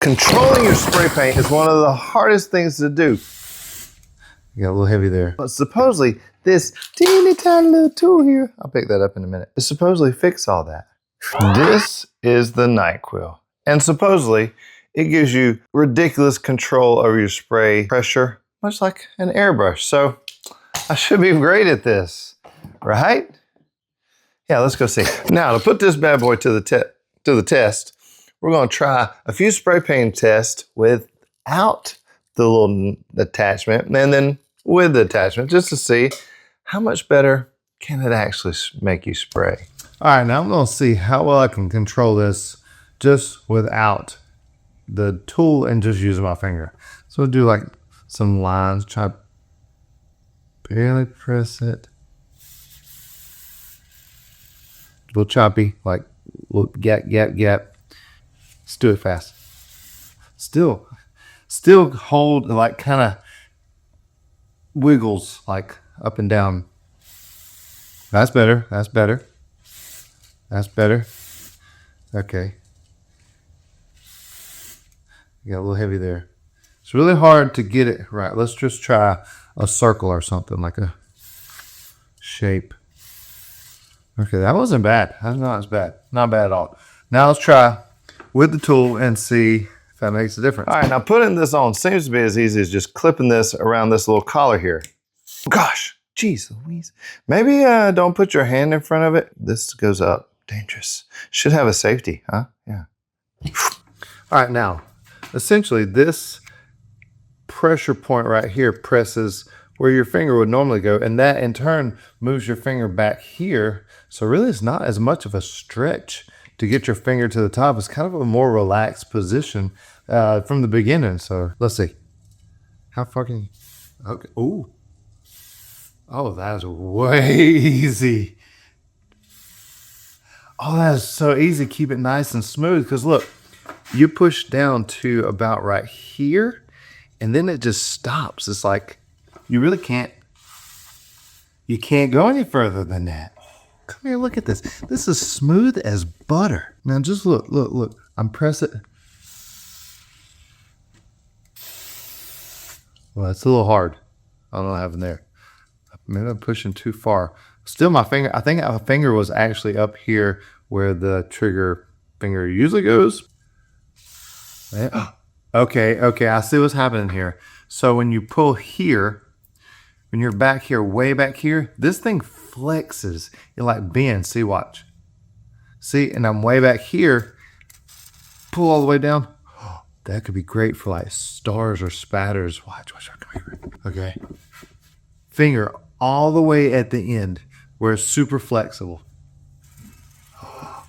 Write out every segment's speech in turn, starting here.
Controlling your spray paint is one of the hardest things to do. You got a little heavy there. But supposedly, this teeny tiny little tool here, I'll pick that up in a minute, is supposedly fix all that. This is the NyQuil. And supposedly, it gives you ridiculous control over your spray pressure, much like an airbrush. So I should be great at this, right? Yeah, let's go see. Now, to put this bad boy to the test, we're going to try a few spray paint tests without the little attachment and then with the attachment, just to see how much better can it actually make you spray. All right, now I'm going to see how well I can control this just without the tool and just using my finger. So we'll do like some lines, try to barely press it. A little choppy, like little gap. Let's do it fast. Still hold, like kind of wiggles like up and down. That's better. Okay. You got a little heavy there. It's really hard to get it right. Let's just try a circle or something, like a shape. Okay, that wasn't bad. That's not as bad. Not bad at all. Now let's try with the tool and see if that makes a difference. All right, now putting this on seems to be as easy as just clipping this around this little collar here. Gosh, geez Louise. Maybe don't put your hand in front of it. This goes up. Dangerous. Should have a safety, huh? Yeah. All right, now, essentially this pressure point right here presses where your finger would normally go, and that in turn moves your finger back here. So really it's not as much of a stretch to get your finger to the top. It's kind of a more relaxed position from the beginning. So let's see. How far can you? Okay. Ooh. Oh, that is way easy. Oh, that is so easy. Keep it nice and smooth. Because look, you push down to about right here, and then it just stops. It's like you really can't. You can't go any further than that. Come here, look at this. This is smooth as butter. Now just look. I'm pressing. Well, it's a little hard. I don't know what happened there. Maybe I'm pushing too far. Still, my finger, I think my finger was actually up here where the trigger finger usually goes. Okay, I see what's happening here. So when you pull here, when you're back here, way back here, this thing flexes. It like bends. See, watch. See, and I'm way back here. Pull all the way down. Oh, that could be great for like stars or spatters. Watch. Come here. Okay. Finger all the way at the end where it's super flexible. Oh,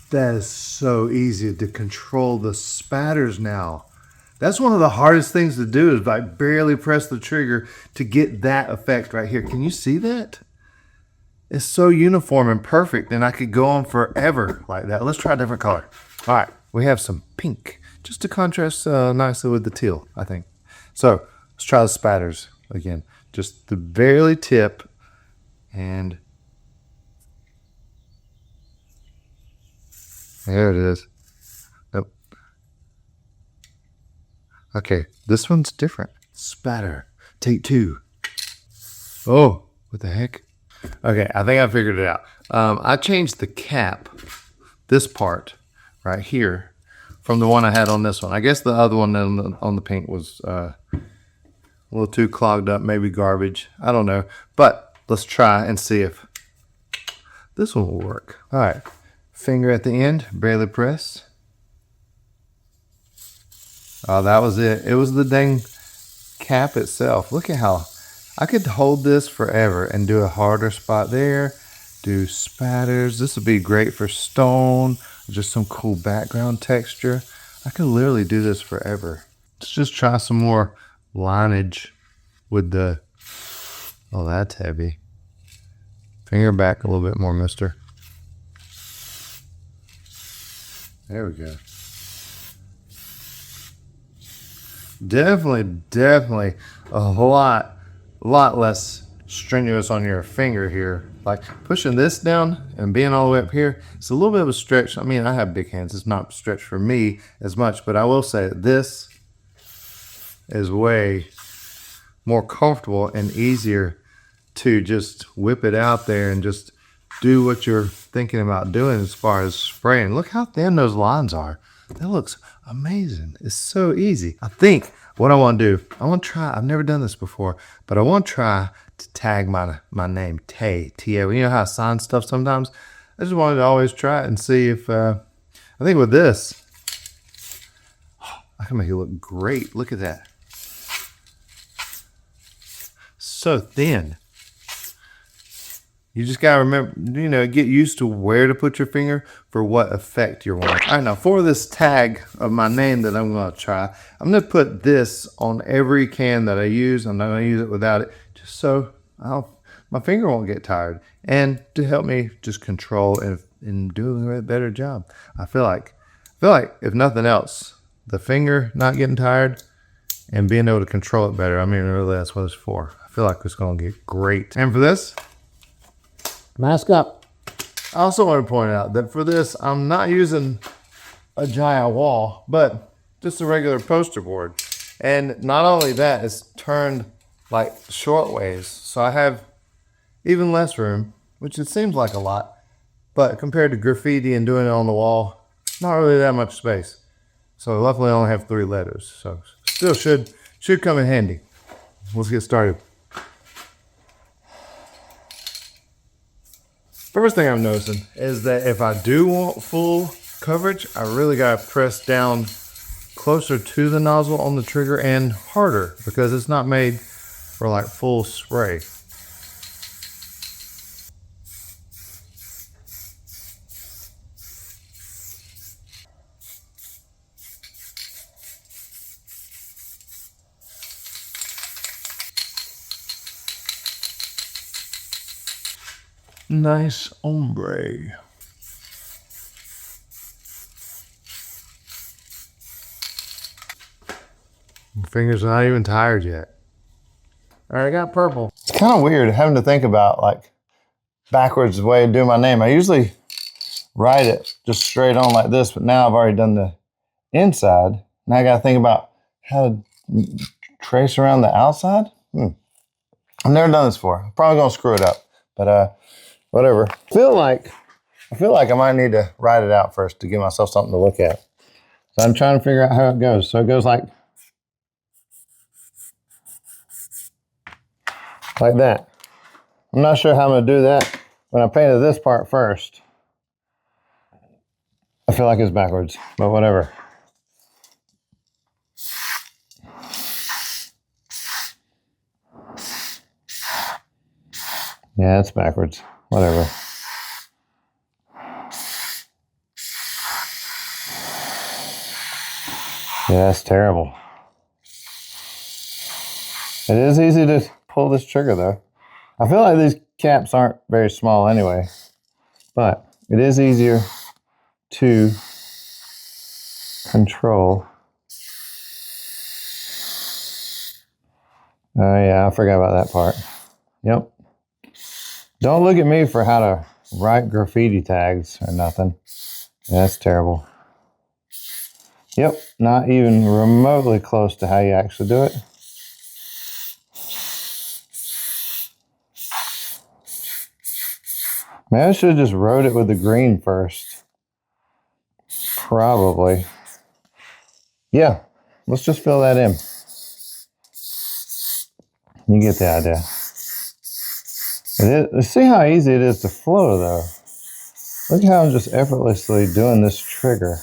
that is so easy to control the spatters now. That's one of the hardest things to do, is like barely press the trigger to get that effect right here. Can you see that? It's so uniform and perfect, and I could go on forever like that. Let's try a different color. All right, we have some pink, just to contrast nicely with the teal, I think. So let's try the spatters again. Just the barely tip, and there it is. Nope. Okay, this one's different. Spatter. Take two. Oh, what the heck? Okay, I think I figured it out. I changed the cap, this part right here, from the one I had on this one. I guess the other one on the paint was a little too clogged up, maybe garbage. I don't know. But let's try and see if this one will work. All right, finger at the end, barely press. Oh, that was it. It was the dang cap itself. Look at how I could hold this forever and do a harder spot there, do spatters. This would be great for stone, just some cool background texture. I could literally do this forever. Let's just try some more lineage with the, oh, that's heavy. Finger back a little bit more, mister. There we go. Definitely a lot less strenuous on your finger here. Like pushing this down and being all the way up here, it's a little bit of a stretch. I mean, I have big hands. It's not a stretch for me as much, but I will say this is way more comfortable and easier to just whip it out there and just do what you're thinking about doing as far as spraying. Look how thin those lines are. That looks amazing. It's so easy. I think what I want to do, I want to try, I've never done this before, but I want to try to tag my name, Tay, T-A. You know how I sign stuff sometimes? I just wanted to always try it and see if, I think with this, I can make it look great. Look at that. So thin. You just gotta remember, get used to where to put your finger for what effect you're wanting. All right, now for this tag of my name that I'm gonna try, I'm gonna put this on every can that I use. I'm not gonna use it without it, just so my finger won't get tired, and to help me just control and do a better job. I feel like if nothing else, the finger not getting tired and being able to control it better. I mean, really, that's what it's for. I feel like it's gonna get great. And for this, mask up. I also want to point out that for this, I'm not using a giant wall, but just a regular poster board. And not only that, it's turned like short ways. So I have even less room, which it seems like a lot, but compared to graffiti and doing it on the wall, not really that much space. So luckily I only have 3 letters. So still should come in handy. Let's get started. First thing I'm noticing is that if I do want full coverage, I really gotta press down closer to the nozzle on the trigger and harder, because it's not made for like full spray. Nice ombre. My fingers are not even tired yet. All right, I got purple. It's kind of weird having to think about like backwards way to do my name. I usually write it just straight on like this, but now I've already done the inside. Now I got to think about how to trace around the outside. I've never done this before. I'm probably gonna screw it up, but whatever. I feel like I might need to write it out first to give myself something to look at. So I'm trying to figure out how it goes. So it goes like that. I'm not sure how I'm gonna do that. When I painted this part first, I feel like it's backwards, but whatever. Yeah, it's backwards. Whatever. Yeah, that's terrible. It is easy to pull this trigger though. I feel like these caps aren't very small anyway, but it is easier to control. Oh yeah, I forgot about that part. Yep. Don't look at me for how to write graffiti tags or nothing. Yeah, that's terrible. Yep, not even remotely close to how you actually do it. Maybe I should have just wrote it with the green first. Probably. Yeah, let's just fill that in. You get the idea. See how easy it is to flow though. Look how I'm just effortlessly doing this trigger.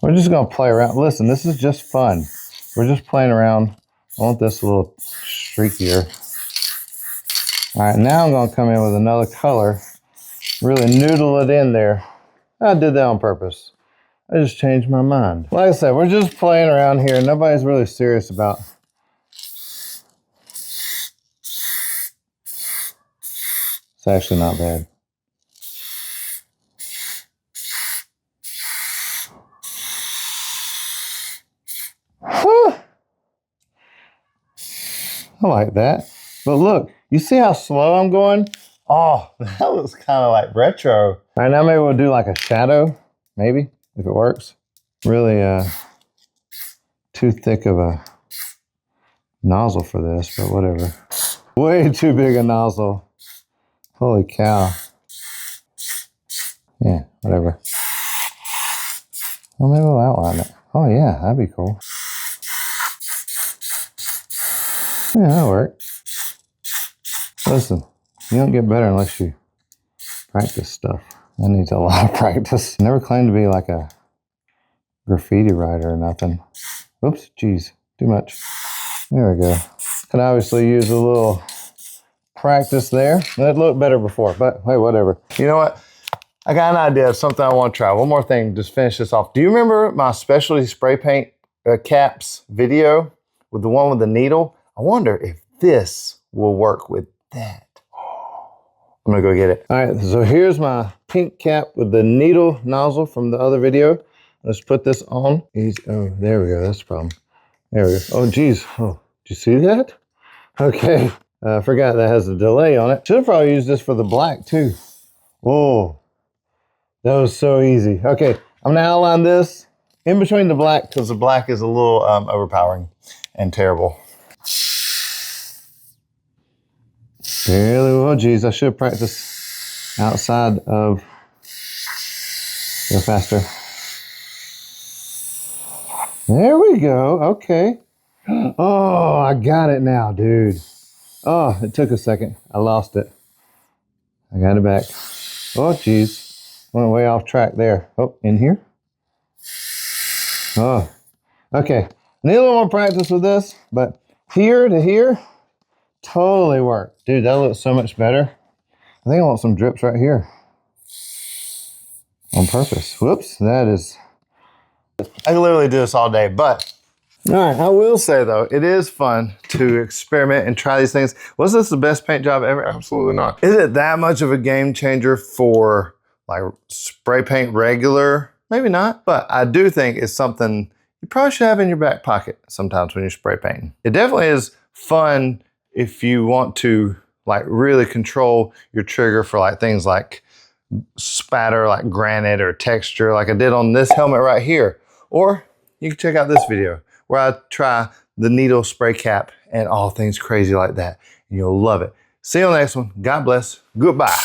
We're just gonna play around. Listen, this is just fun. We're just playing around. I want this a little streakier. All right, now I'm gonna come in with another color. Really noodle it in there. I did that on purpose. I just changed my mind. Like I said, we're just playing around here. Nobody's really serious about. It's actually not bad. I like that. But look, you see how slow I'm going? Oh, that looks kind of like retro. All right, now maybe we'll do like a shadow, maybe, if it works. Really too thick of a nozzle for this, but whatever. Way too big a nozzle. Holy cow. Yeah, whatever. Well, maybe we'll outline it. Oh yeah, that'd be cool. Yeah, that'll work. Listen, you don't get better unless you practice stuff. That needs a lot of practice. Never claimed to be like a graffiti writer or nothing. Oops, geez, too much. There we go. Can obviously use a little practice there. That looked better before, but hey, whatever. You know what? I got an idea of something I want to try. One more thing, just finish this off. Do you remember my specialty spray paint caps video with the one with the needle? I wonder if this will work with that. I'm gonna go get it. All right, so here's my pink cap with the needle nozzle from the other video. Let's put this on. Oh, there we go, that's the problem. There we go. Oh, geez. Oh, did you see that? Okay, I forgot that has a delay on it. Should have probably used this for the black too. Oh, that was so easy. Okay, I'm gonna outline this in between the black because the black is a little overpowering and terrible. Really well, geez, I should have practiced outside of. Go faster. There we go, okay. Oh, I got it now, dude. Oh, it took a second. I lost it. I got it back. Oh, geez. Went way off track there. Oh, in here? Oh, okay. Need a little more practice with this, but here to here, totally worked. Dude, that looks so much better. I think I want some drips right here. On purpose. Whoops, that is... I can literally do this all day, but... All right, I will say though, it is fun to experiment and try these things. Was this the best paint job ever? Absolutely not. Is it that much of a game changer for like spray paint regular? Maybe not, but I do think it's something you probably should have in your back pocket sometimes when you're spray painting. It definitely is fun if you want to like really control your trigger for like things like spatter, like granite or texture, like I did on this helmet right here. Or you can check out this video where I try the needle spray cap and all things crazy like that. And you'll love it. See you on the next one. God bless. Goodbye.